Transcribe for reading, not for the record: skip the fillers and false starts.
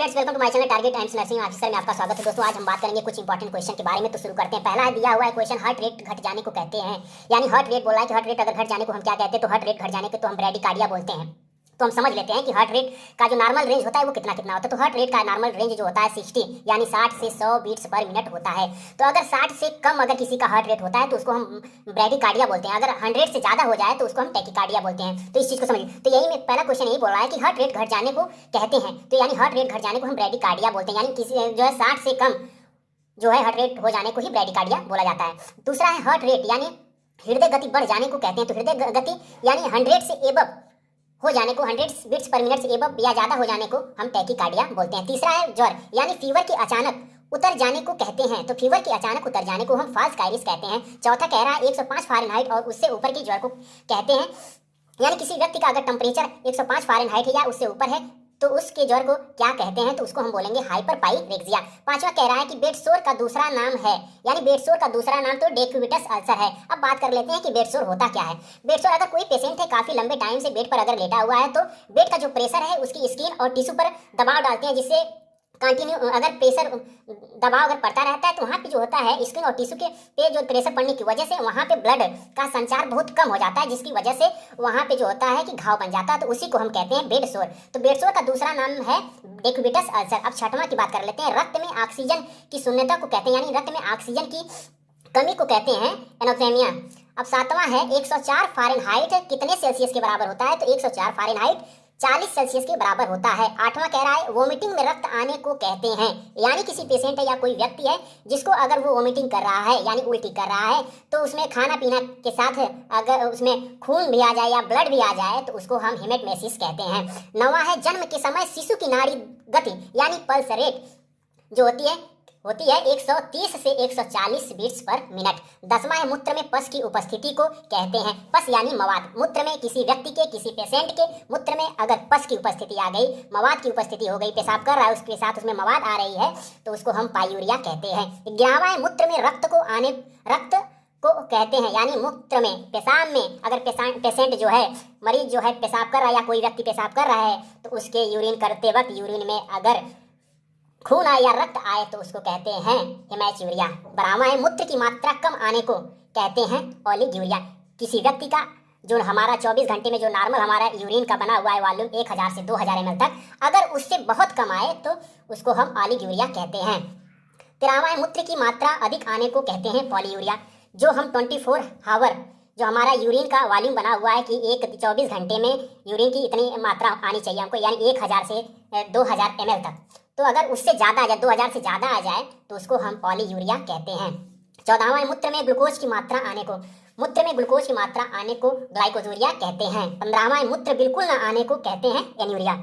Friends, welcome to my channel target times nursing officer में आपका स्वागत है। दोस्तों, आज हम बात करेंगे कुछ इंपॉर्टेंट क्वेश्चन के बारे में। तो शुरू करते हैं। पहला दिया हुआ है क्वेश्चन, हार्ट रेट घट जाने को कहते हैं, यानी हार्ट रेट बोला है कि हार्ट रेट अगर घट जाने को हम क्या कहते हैं। तो हार्ट रेट घट जाने को तो हम ब्रैडिकार्डिया बोलते हैं। तो हम समझ लेते हैं कि हार्ट रेट का जो नॉर्मल रेंज होता है वो कितना कितना होता है। तो हार्ट रेट का नॉर्मल रेंज जो होता है 60 यानी 60 से 100 बीट्स पर मिनट होता है। तो अगर 60 से कम अगर किसी का हार्ट रेट होता है तो उसको हम ब्रैडिकार्डिया बोलते हैं। अगर 100 से ज़्यादा हो जाए तो उसको हम टैकीकार्डिया बोलते हैं। तो इस चीज़ को समझिए। तो यही में पहला क्वेश्चन यही बोल रहा है कि हार्ट रेट घट जाने को कहते हैं, तो यानी हार्ट रेट घट जाने को हम ब्रैडिकार्डिया बोलते हैं। यानी किसी जो है 60 से कम जो है हार्ट रेट हो जाने को ही ब्रैडिकार्डिया बोला जाता है। दूसरा है हार्ट रेट यानी हृदय गति बढ़ जाने को कहते हैं। तो हृदय गति यानी 100 से एबव हो जाने को, 100 बीट्स पर मिनट से एबव या ज़्यादा हो जाने को हम टैकीकार्डिया बोलते हैं। तीसरा है ज्वर यानी फीवर की अचानक उतर जाने को कहते हैं। तो फीवर की अचानक उतर जाने को हम फॉल्स कायरिस कहते हैं। चौथा कह रहा है 105 फ़ारेनहाइट और उससे ऊपर की ज्वर को कहते हैं, यानी किसी व्यक्ति का अगर टेम्परेचर 105 फ़ारेनहाइट है या उससे ऊपर है तो उसके ज्वर को क्या कहते हैं। तो उसको हम बोलेंगे हाइपरपाइरेक्सिया। पांचवा कह रहा है कि बेड सोर का दूसरा नाम है, यानी बेड सोर का दूसरा नाम तो डेक्यूबिटस अल्सर है। अब बात कर लेते हैं कि बेड सोर होता क्या है। बेड सोर, अगर कोई पेशेंट है काफी लंबे टाइम से बेड पर अगर लेटा हुआ है तो बेड का जो प्रेशर है उसकी स्किन और टिश्यू पर दबाव डालते हैं, जिससे कंटिन्यू अगर प्रेशर दबाव अगर पड़ता रहता है तो वहाँ पे जो होता है स्किन और टिश्यू के पे जो प्रेशर पड़ने की वजह से वहाँ पे ब्लड का संचार बहुत कम हो जाता है, जिसकी वजह से वहाँ पे जो होता है कि घाव बन जाता है। तो उसी को हम कहते हैं बेड सोर। तो बेड सोर का दूसरा नाम है डेक्यूबिटस अल्सर। अब छठवां की बात कर लेते हैं। रक्त में ऑक्सीजन की शून्यता को कहते हैं, यानी रक्त में ऑक्सीजन की कमी को कहते हैं एनोथेमिया। अब सातवां है 104 फ़ारेनहाइट कितने सेल्सियस के बराबर होता है। तो 104 फ़ारेनहाइट 40 सेल्सियस के बराबर होता है। आठवां कह रहा है वोमिटिंग में रक्त आने को कहते हैं, यानी किसी पेशेंट है या कोई व्यक्ति है जिसको अगर वो वोमिटिंग कर रहा है यानी उल्टी कर रहा है तो उसमें खाना पीना के साथ अगर उसमें खून भी आ जाए या ब्लड भी आ जाए तो उसको हम हेमेटमेसिस कहते हैं। नौवां है जन्म के समय शिशु की नाड़ी गति यानी पल्स रेट जो होती है 130 से 140 बीट्स पर मिनट। 10वां है मूत्र में पस की उपस्थिति को कहते हैं। पस यानी मवाद, मूत्र में किसी व्यक्ति के किसी पेशेंट के मूत्र में अगर पस की उपस्थिति आ गई, मवाद की उपस्थिति हो गई, पेशाब कर रहा है उसके साथ उसमें मवाद आ रही है तो उसको हम पायूरिया कहते हैं। 11वां है मूत्र में रक्त को कहते हैं, यानी मूत्र में पेशाब में अगर पेशेंट जो है मरीज जो है पेशाब कर रहा है या कोई व्यक्ति पेशाब कर रहा है तो उसके यूरिन करते वक्त यूरिन में अगर खून आए या रक्त आए तो उसको कहते हैं हेमैच्यूरिया। 12वां है मूत्र की मात्रा कम आने को कहते हैं ओलिग्यूरिया। किसी व्यक्ति का जो हमारा 24 घंटे में जो नॉर्मल हमारा यूरिन का बना हुआ है वॉल्यूम 1000 से 2000 ml तक, अगर उससे बहुत कम आए तो उसको हम ओलिग्यूरिया कहते हैं। 13वां है मूत्र की मात्रा अधिक आने को कहते हैं पॉलीयूरिया। जो हम 24 आवर जो हमारा यूरिन का वॉल्यूम बना हुआ है कि एक 24 घंटे में यूरिन की इतनी मात्रा आनी चाहिए हमको, यानी 1000 से 2000 ml तक, तो अगर उससे ज़्यादा आ जाए 2000 से ज़्यादा आ जाए तो उसको हम पॉलीयूरिया कहते हैं। 14वां है मूत्र में ग्लूकोज की मात्रा आने को, मूत्र में ग्लूकोज की मात्रा आने को ग्लाइकोजूरिया कहते हैं। 15वां है मूत्र बिल्कुल ना आने को कहते हैं एन्यूरिया।